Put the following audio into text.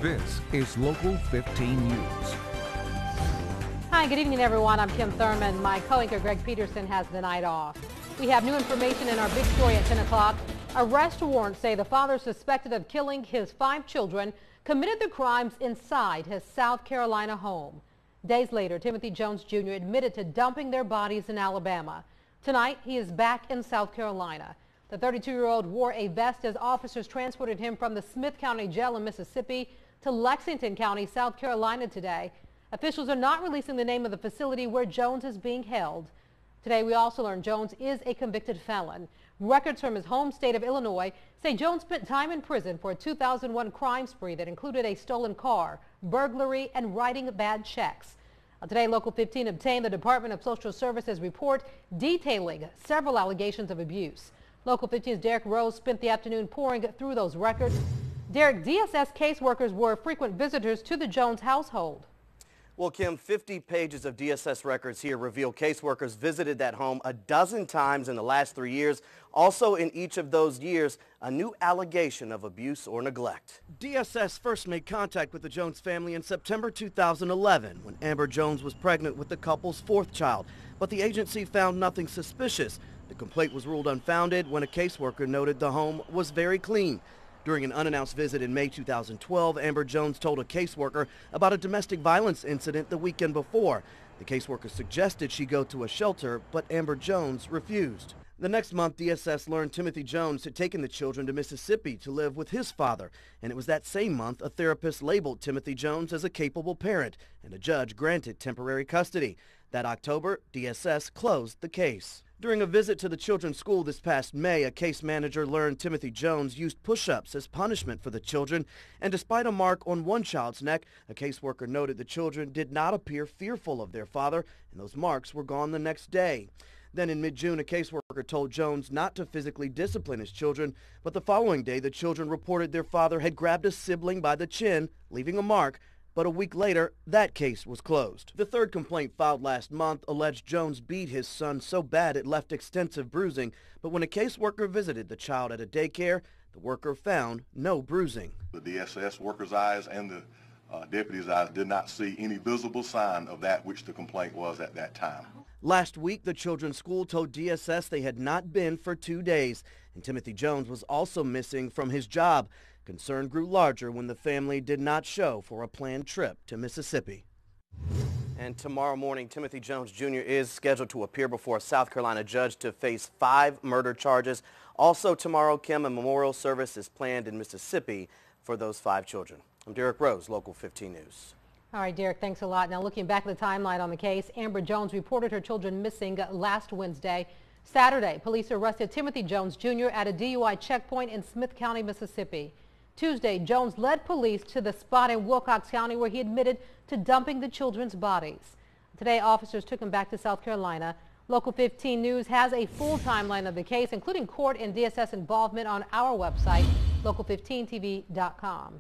This is Local 15 News. Hi, good evening, everyone. I'm Kim Thurman. My co-anchor Greg Peterson has the night off. We have new information in our big story at 10 o'clock. Arrest warrants say the father suspected of killing his 5 children committed the crimes inside his South Carolina home. Days later, Timothy Jones Jr. admitted to dumping their bodies in Alabama. Tonight, he is back in South Carolina. The 32-year-old wore a vest as officers transported him from the Smith County Jail in Mississippi to Lexington County, South Carolina today. Officials are not releasing the name of the facility where Jones is being held. Today, we also learned Jones is a convicted felon. Records from his home state of Illinois say Jones spent time in prison for a 2001 crime spree that included a stolen car, burglary, and writing bad checks. Today, Local 15 obtained the Department of Social Services report detailing several allegations of abuse. Local 15's Derek Rose spent the afternoon pouring through those records. Derek, DSS caseworkers were frequent visitors to the Jones household. Well, Kim, 50 pages of DSS records here reveal caseworkers visited that home a dozen times in the last 3 years. Also in each of those years, a new allegation of abuse or neglect. DSS first made contact with the Jones family in September 2011 when Amber Jones was pregnant with the couple's 4th child. But the agency found nothing suspicious. The complaint was ruled unfounded when a caseworker noted the home was very clean. During an unannounced visit in May 2012, Amber Jones told a caseworker about a domestic violence incident the weekend before. The caseworker suggested she go to a shelter, but Amber Jones refused. The next month, DSS learned Timothy Jones had taken the children to Mississippi to live with his father. And it was that same month a therapist labeled Timothy Jones as a capable parent, and a judge granted temporary custody. That October, DSS closed the case. During a visit to the children's school this past May, a case manager learned Timothy Jones used push-ups as punishment for the children, and despite a mark on one child's neck, a caseworker noted the children did not appear fearful of their father, and those marks were gone the next day. Then in mid-June, a caseworker told Jones not to physically discipline his children, but the following day the children reported their father had grabbed a sibling by the chin, leaving a mark. But a week later, that case was closed. The third complaint filed last month alleged Jones beat his son so bad it left extensive bruising. But when a caseworker visited the child at a daycare, the worker found no bruising. The DSS worker's eyes and the deputy's eyes did not see any visible sign of that which the complaint was at that time. Last week, the children's school told DSS they had not been for 2 days, and Timothy Jones was also missing from his job. Concern grew larger when the family did not show for a planned trip to Mississippi. And tomorrow morning, Timothy Jones Jr. is scheduled to appear before a South Carolina judge to face 5 murder charges. Also tomorrow, Kim, a memorial service is planned in Mississippi for those 5 children. I'm Derek Rose, Local 15 News. All right, Derek, thanks a lot. Now, looking back at the timeline on the case, Amber Jones reported her children missing last Wednesday. Saturday, police arrested Timothy Jones Jr. at a DUI checkpoint in Smith County, Mississippi. Tuesday, Jones led police to the spot in Wilcox County where he admitted to dumping the children's bodies. Today, officers took him back to South Carolina. Local 15 News has a full timeline of the case, including court and DSS involvement, on our website, local15tv.com.